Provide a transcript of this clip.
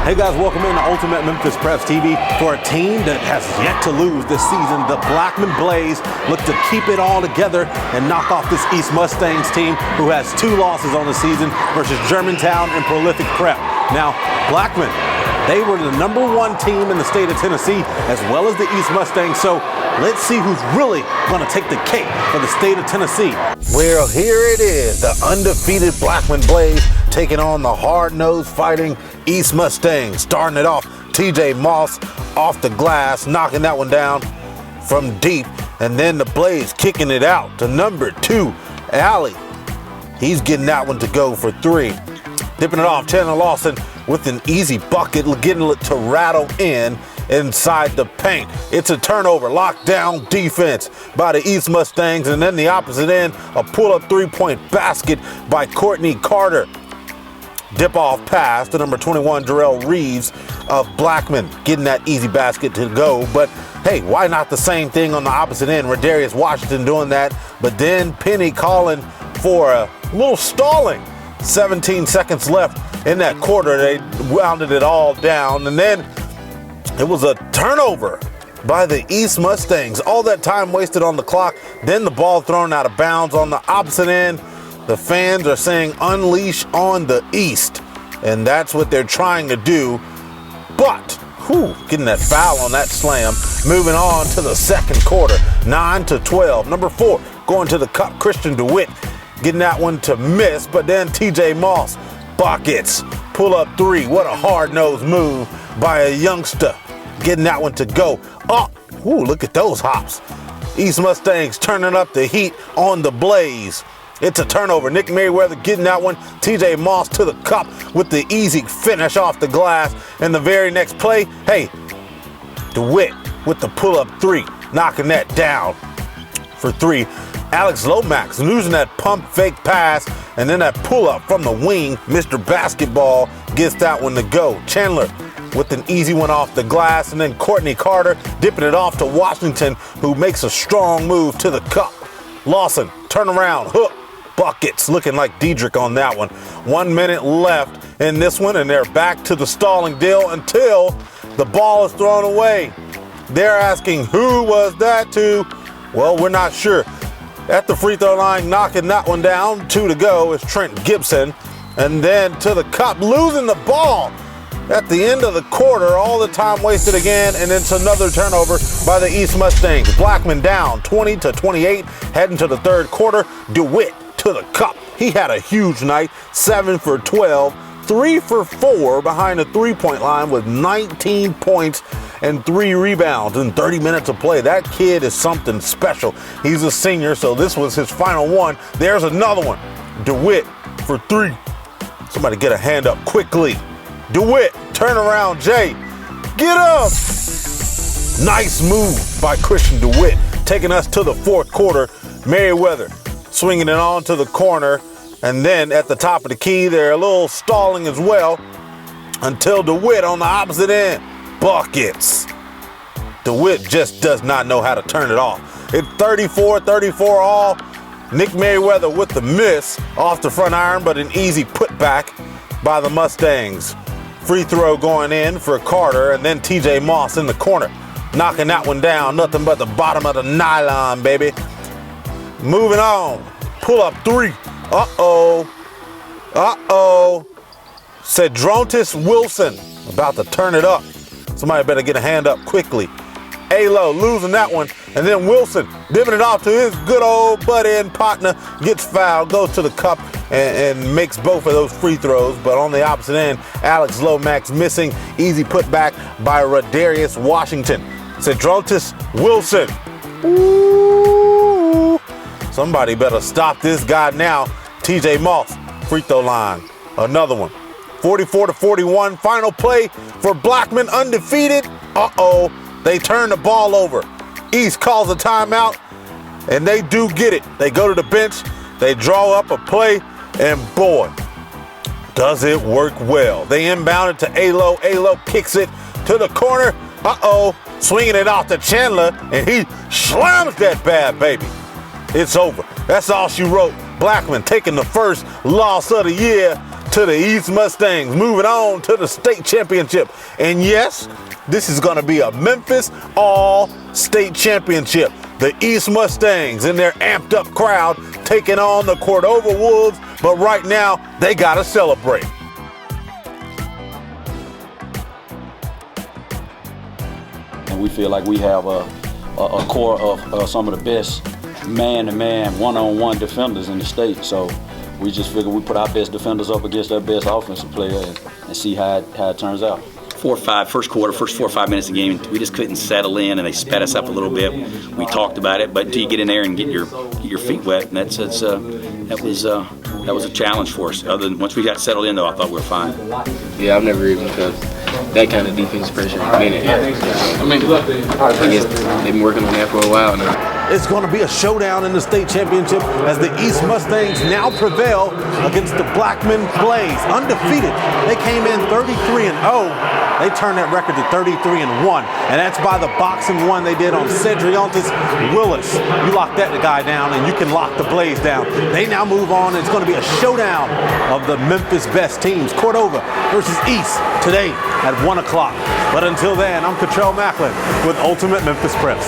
Hey guys, welcome in to Ultimate Memphis Preps TV. For a team that has yet to lose this season, the Blackman Blaze look to keep it all together and knock off this East Mustangs team who has 2 losses on the season versus Germantown and Prolific Prep. Now, Blackman, they were the #1 team in the state of Tennessee as well as the East Mustangs, so let's see who's really going to take the cake for the state of Tennessee. Well, here it is, the undefeated Blackman Blaze taking on the hard-nosed fighting East Mustangs. Starting it off, TJ Moss off the glass, knocking that one down from deep. And then the Blaze kicking it out to number 2, Allie. He's getting that one to go for 3. Dipping it off, Chandler Lawson with an easy bucket, getting it to rattle in inside the paint. It's a turnover, lockdown defense by the East Mustangs, and then the opposite end, a pull-up 3-point basket by Courtney Carter. Dip-off pass to number 21, Jarrell Reeves of Blackman, getting that easy basket to go. But hey, why not the same thing on the opposite end? Redarius Washington doing that, but then Penny calling for a little stalling. 17 seconds left in that quarter. They rounded it all down, and then it was a turnover by the East Mustangs. All that time wasted on the clock, then the ball thrown out of bounds on the opposite end. The fans are saying unleash on the East, and that's what they're trying to do. But, getting that foul on that slam. Moving on to the second quarter, 9-12. Number 4 going to the cup, Christian DeWitt, getting that one to miss, but then TJ Moss buckets. Pull up 3, what a hard-nosed move by a youngster, getting that one to go. Look at those hops. East Mustangs turning up the heat on the Blaze. It's a turnover. Nick Merriweather getting that one. TJ Moss to the cup with the easy finish off the glass. And the very next play, hey, DeWitt with the pull-up 3, knocking that down for 3. Alex Lomax losing that pump fake pass, and then that pull-up from the wing. Mr. Basketball gets that one to go. Chandler with an easy one off the glass, and then Courtney Carter dipping it off to Washington, who makes a strong move to the cup. Lawson, turn around, hook, buckets, looking like Diedrich on that one. 1 minute left in this one, and they're back to the stalling deal until the ball is thrown away. They're asking, who was that to? Well, we're not sure. At the free throw line, knocking that one down, 2 to go, is Trent Gibson. And then to the cup, losing the ball at the end of the quarter. All the time wasted again, and it's another turnover by the East Mustangs. Blackman down 20-28, heading to the third quarter. DeWitt to the cup. He had a huge night, 7 for 12, 3 for 4 behind the 3-point line with 19 points and 3 rebounds in 30 minutes of play. That kid is something special. He's a senior, so this was his final one. There's another one. DeWitt for 3. Somebody get a hand up quickly. DeWitt, turn around, Jay. Get up! Nice move by Christian DeWitt, taking us to the fourth quarter. Merriweather swinging it on to the corner, and then at the top of the key, they're a little stalling as well until DeWitt on the opposite end. Buckets. DeWitt just does not know how to turn it off. It's 34-34 all. Nick Merriweather with the miss off the front iron, but an easy putback by the Mustangs. Free throw going in for Carter, and then TJ Moss in the corner, knocking that one down. Nothing but the bottom of the nylon, baby. Moving on. Pull up 3. Cedrontis Wilson about to turn it up. Somebody better get a hand up quickly. ALO losing that one, and then Wilson dipping it off to his good old buddy and partner, gets fouled, goes to the cup, and makes both of those free throws. But on the opposite end, Alex Lomax missing. Easy putback by Redarius Washington. Cedrontis Wilson. Ooh. Somebody better stop this guy now. TJ Moss, free throw line. Another one. 44-41, final play for Blackman, undefeated. They turn the ball over. East calls a timeout, and they do get it. They go to the bench, they draw up a play, and boy, does it work well. They inbound it to ALO. ALO kicks it to the corner. Swinging it off to Chandler, and he slams that bad baby. It's over. That's all she wrote. Blackman taking the first loss of the year. to the East Mustangs, moving on to the state championship. And yes, this is going to be a Memphis All-State Championship. The East Mustangs and their amped up crowd taking on the Cordova Wolves, but right now they got to celebrate. And we feel like we have a core of some of the best man-to-man, one-on-one defenders in the state. So we just figure we put our best defenders up against their best offensive player and see how it turns out. First 4 or 5 minutes of the game, we just couldn't settle in, and they sped us up a little bit. We talked about it, but until you get in there and get your feet wet, and that was a challenge for us. Other than once we got settled in, though, I thought we were fine. Yeah, I've never even felt that kind of defense pressure. I guess they've been working on that for a while now. It's going to be a showdown in the state championship as the East Mustangs now prevail against the Blackman Blaze. Undefeated. They came in 33-0. They turned that record to 33-1. And that's by the boxing one they did on Cedriontis Willis. You lock that guy down and you can lock the Blaze down. They now move on. It's going to be a showdown of the Memphis best teams. Cordova versus East today at 1 o'clock. But until then, I'm Cottrell Macklin with Ultimate Memphis Press.